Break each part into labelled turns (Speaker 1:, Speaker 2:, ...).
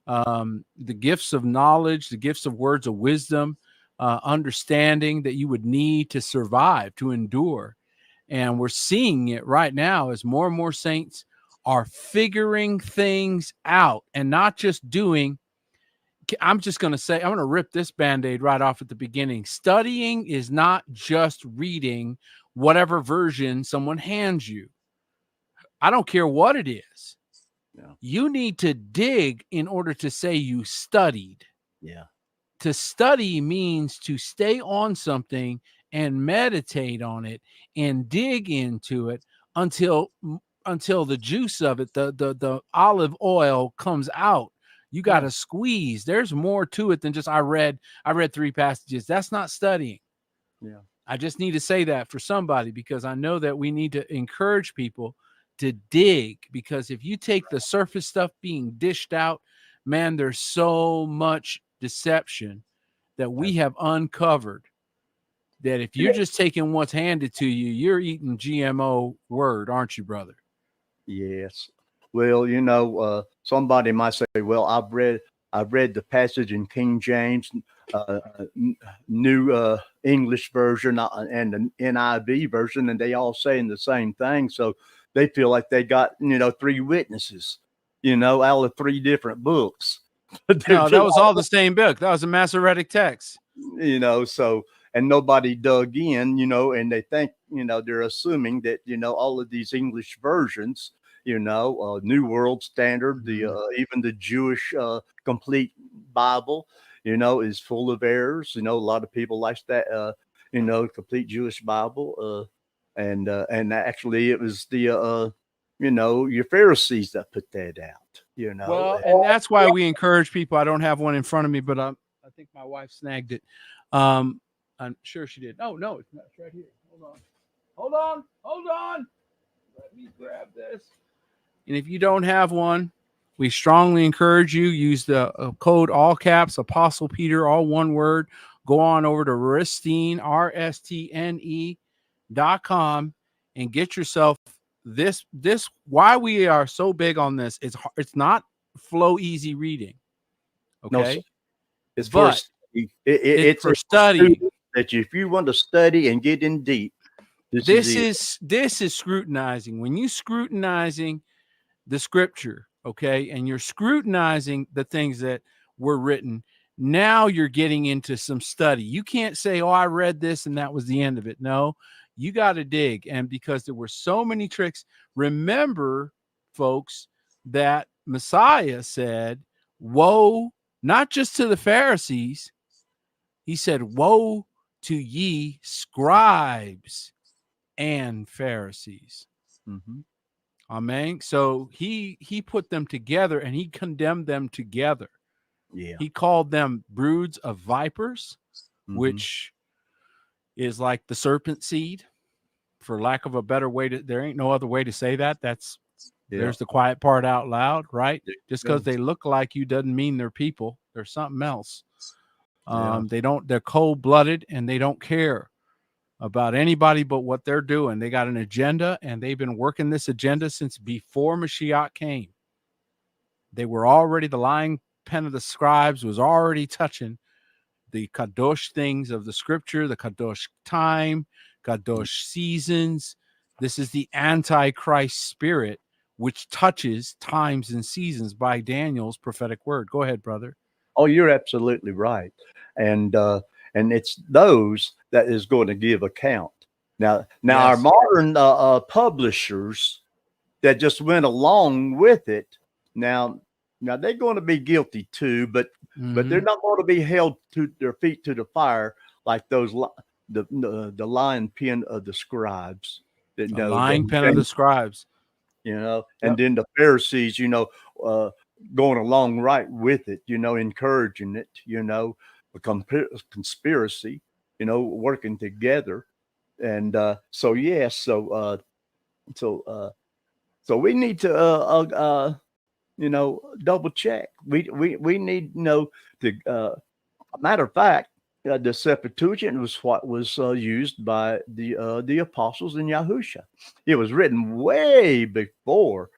Speaker 1: the gifts of knowledge, the gifts of words of wisdom, understanding that you would need to survive, to endure. And we're seeing it right now as more and more saints are figuring things out and not just doing. I'm just going to say, I'm going to rip this Band-Aid right off at the beginning. Studying is not just reading whatever version someone hands you. I don't care what it is.
Speaker 2: Yeah.
Speaker 1: You need to dig in order to say you studied.
Speaker 2: Yeah.
Speaker 1: To study means to stay on something and meditate on it and dig into it until the juice of it, the olive oil comes out. You got to squeeze. There's more to it than just I read 3 passages. That's not studying.
Speaker 2: Yeah.
Speaker 1: I just need to say that for somebody, because I know that we need to encourage people to dig, because if you take the surface stuff being dished out, man, there's so much deception that we have uncovered that if you're just taking what's handed to you, you're eating GMO word, aren't you, brother?
Speaker 2: Yes. Well, somebody might say, well, I've read the passage in King James, New English version, and the NIV version, and they all saying the same thing. So they feel like they got, 3 witnesses, out of 3 different books.
Speaker 1: No, that was all the same book. That was a Masoretic text.
Speaker 2: So, and nobody dug in, and they think, they're assuming that, all of these English versions, New World Standard, even the Jewish complete Bible, is full of errors. A lot of people like that, complete Jewish Bible. And actually it was the, your Pharisees that put that out,
Speaker 1: Well, and that's why we encourage people. I don't have one in front of me, but I think my wife snagged it. I'm sure she did. Oh, no, it's not. It's right here. Hold on. Let me grab this. And if you don't have one, we strongly encourage you, use the code all caps, Apostle Peter, all one word. Go on over to RSTNE, RSTNE.com, and get yourself this. Why we are so big on this, it's not flow easy reading. Okay.
Speaker 2: No, it's for study. That if you want to study and get in deep, this
Speaker 1: is scrutinizing. When you scrutinizing the scripture, okay, and you're scrutinizing the things that were written, now you're getting into some study. You can't say, oh, I read this and that was the end of it. No, you got to dig. And because there were so many tricks, remember, folks, that Messiah said, woe, not just to the Pharisees. He said, woe to ye scribes and Pharisees.
Speaker 2: Mm-hmm.
Speaker 1: Amen. So he put them together and he condemned them together.
Speaker 2: Yeah.
Speaker 1: He called them broods of vipers, which is like the serpent seed, for lack of a better way there ain't no other way to say that. There's the quiet part out loud, right? Just because they look like you doesn't mean they're people. They're something else. They're cold-blooded and they don't care about anybody but what they're doing. They got an agenda, and they've been working this agenda since before Mashiach came. They were already, the lying pen of the scribes was already touching the kadosh things of the scripture, the kadosh time, kadosh seasons. This is the Antichrist spirit, which touches times and seasons by Daniel's prophetic word. Go ahead, brother.
Speaker 2: Oh, you're absolutely right. And it's those that is going to give account. Now yes. Our modern publishers that just went along with it, now they're going to be guilty too, but they're not going to be held to their feet to the fire like those the lying pen of the scribes.
Speaker 1: The lying pen of the scribes.
Speaker 2: And then the Pharisees, going along right with it, encouraging it, a conspiracy, working together. And so we need to double check. We need to matter of fact, the Septuagint was what was used by the apostles in Yahusha. It was written way before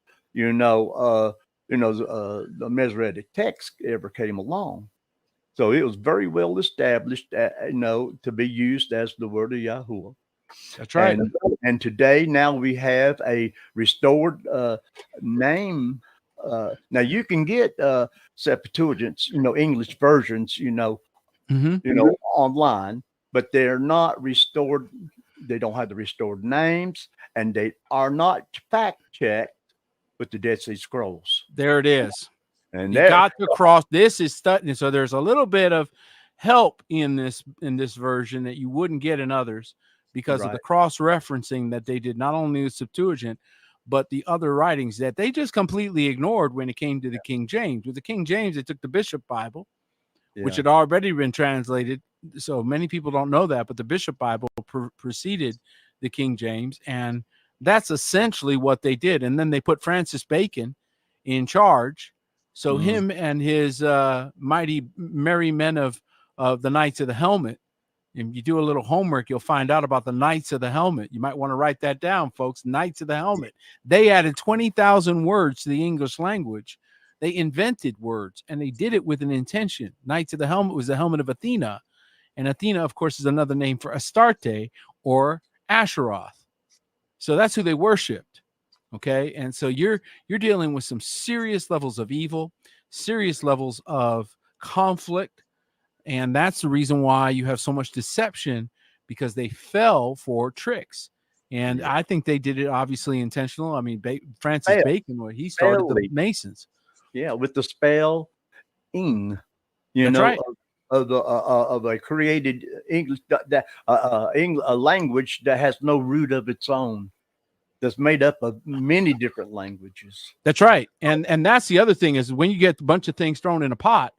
Speaker 2: the Masoretic text ever came along. So it was very well established, to be used as the word of Yahuwah.
Speaker 1: That's right.
Speaker 2: And today, now we have a restored name. Now you can get Septuagints, English versions, online, but they're not restored. They don't have the restored names, and they are not fact checked with the Dead Sea Scrolls.
Speaker 1: There it is.
Speaker 2: And
Speaker 1: you got to cross. This is studying. So there's a little bit of help in this version that you wouldn't get in others because of the cross-referencing that they did, not only the Septuagint, but the other writings that they just completely ignored when it came to the King James. With the King James, they took the Bishop Bible, which had already been translated. So many people don't know that, but the Bishop Bible preceded the King James, and that's essentially what they did. And then they put Francis Bacon in charge. So him and his mighty merry men of the Knights of the Helmet. If you do a little homework, you'll find out about the Knights of the Helmet. You might want to write that down, folks. Knights of the Helmet. They added 20,000 words to the English language. They invented words, and they did it with an intention. Knights of the Helmet was the helmet of Athena. And Athena, of course, is another name for Astarte or Asheroth. So that's who they worshipped. Okay. And so you're dealing with some serious levels of evil, serious levels of conflict. And that's the reason why you have so much deception, because they fell for tricks. And I think they did it obviously intentional. I mean, Francis Bacon, he started the Masons.
Speaker 2: Yeah, with the spell "ing," of a created English, a language that has no root of its own, that's made up of many different languages.
Speaker 1: That's right. And that's the other thing, is when you get a bunch of things thrown in a pot,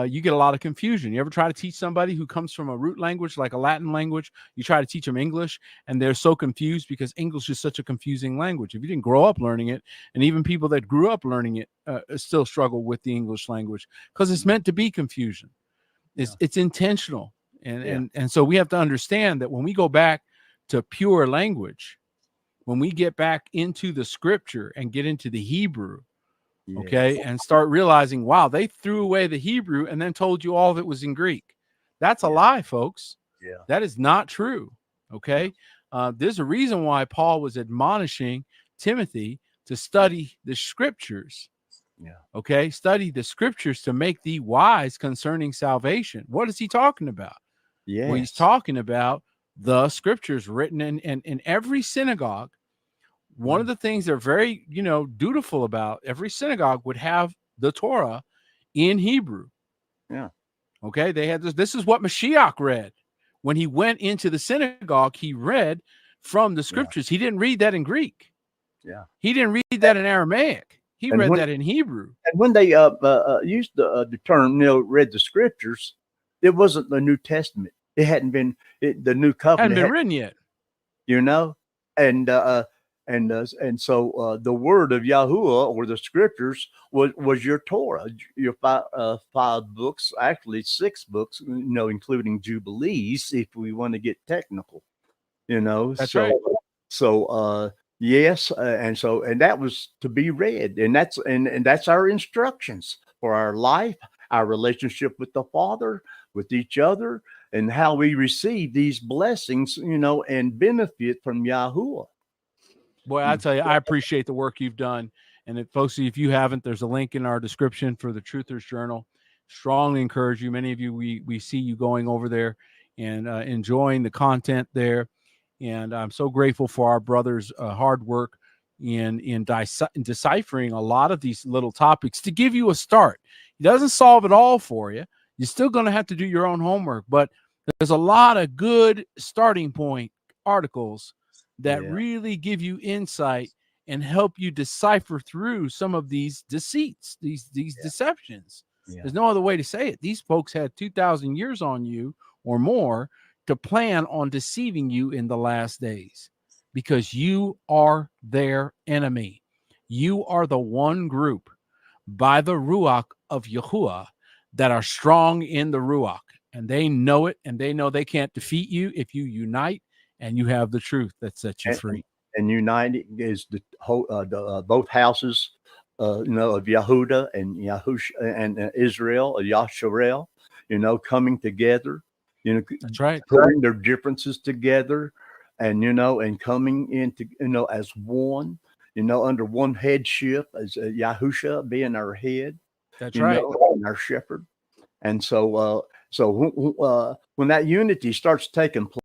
Speaker 1: you get a lot of confusion. You ever try to teach somebody who comes from a root language, like a Latin language, you try to teach them English, and they're so confused because English is such a confusing language. If you didn't grow up learning it, and even people that grew up learning it still struggle with the English language because it's meant to be confusion. It's intentional. And so we have to understand that when we go back to pure language, when we get back into the scripture and get into the Hebrew, okay, and start realizing, wow, they threw away the Hebrew and then told you all of it was in Greek. That's a lie, folks. That is not true. Okay. There's a reason why Paul was admonishing Timothy to study the scriptures. Okay. Study the scriptures to make thee wise concerning salvation. What is he talking about? Well, he's talking about the scriptures written in every synagogue. One of the things they're very, dutiful about, every synagogue would have the Torah in Hebrew. Okay. They had this. This is what Mashiach read. When he went into the synagogue, he read from the scriptures. He didn't read that in Greek. He didn't read that in Aramaic. He read that in Hebrew.
Speaker 2: And when they used the term, read the scriptures, it wasn't the New Testament. It hadn't been, the new covenant
Speaker 1: hadn't been written yet.
Speaker 2: And so the word of Yahuwah, or the scriptures, was your Torah, your five books, actually 6 books, including Jubilees, if we want to get technical,
Speaker 1: That's right.
Speaker 2: So yes, and that was to be read, and that's our instructions for our life, our relationship with the Father, with each other, and how we receive these blessings, and benefit from Yahuwah.
Speaker 1: Boy, I tell you, I appreciate the work you've done. And folks, if you haven't, there's a link in our description for the Truthers Journal. Strongly encourage you. Many of you, we see you going over there and enjoying the content there. And I'm so grateful for our brothers' hard work in deciphering a lot of these little topics to give you a start. It doesn't solve it all for you. You're still going to have to do your own homework, but there's a lot of good starting point articles that really give you insight and help you decipher through some of these deceits, these deceptions. There's no other way to say it. These folks had 2,000 years on you or more to plan on deceiving you in the last days, because you are their enemy. You are the one group by the Ruach of Yahuwah that are strong in the Ruach, and they know it, and they know they can't defeat you if you unite and you have the truth that sets you free.
Speaker 2: And united is the whole, both houses of Yehuda and Yahush and Israel, Yasharel, coming together,
Speaker 1: That's right.
Speaker 2: putting their differences together, and and coming into as one, under one headship, as Yahusha being our head,
Speaker 1: That's right.
Speaker 2: and our shepherd. And so when that unity starts taking place,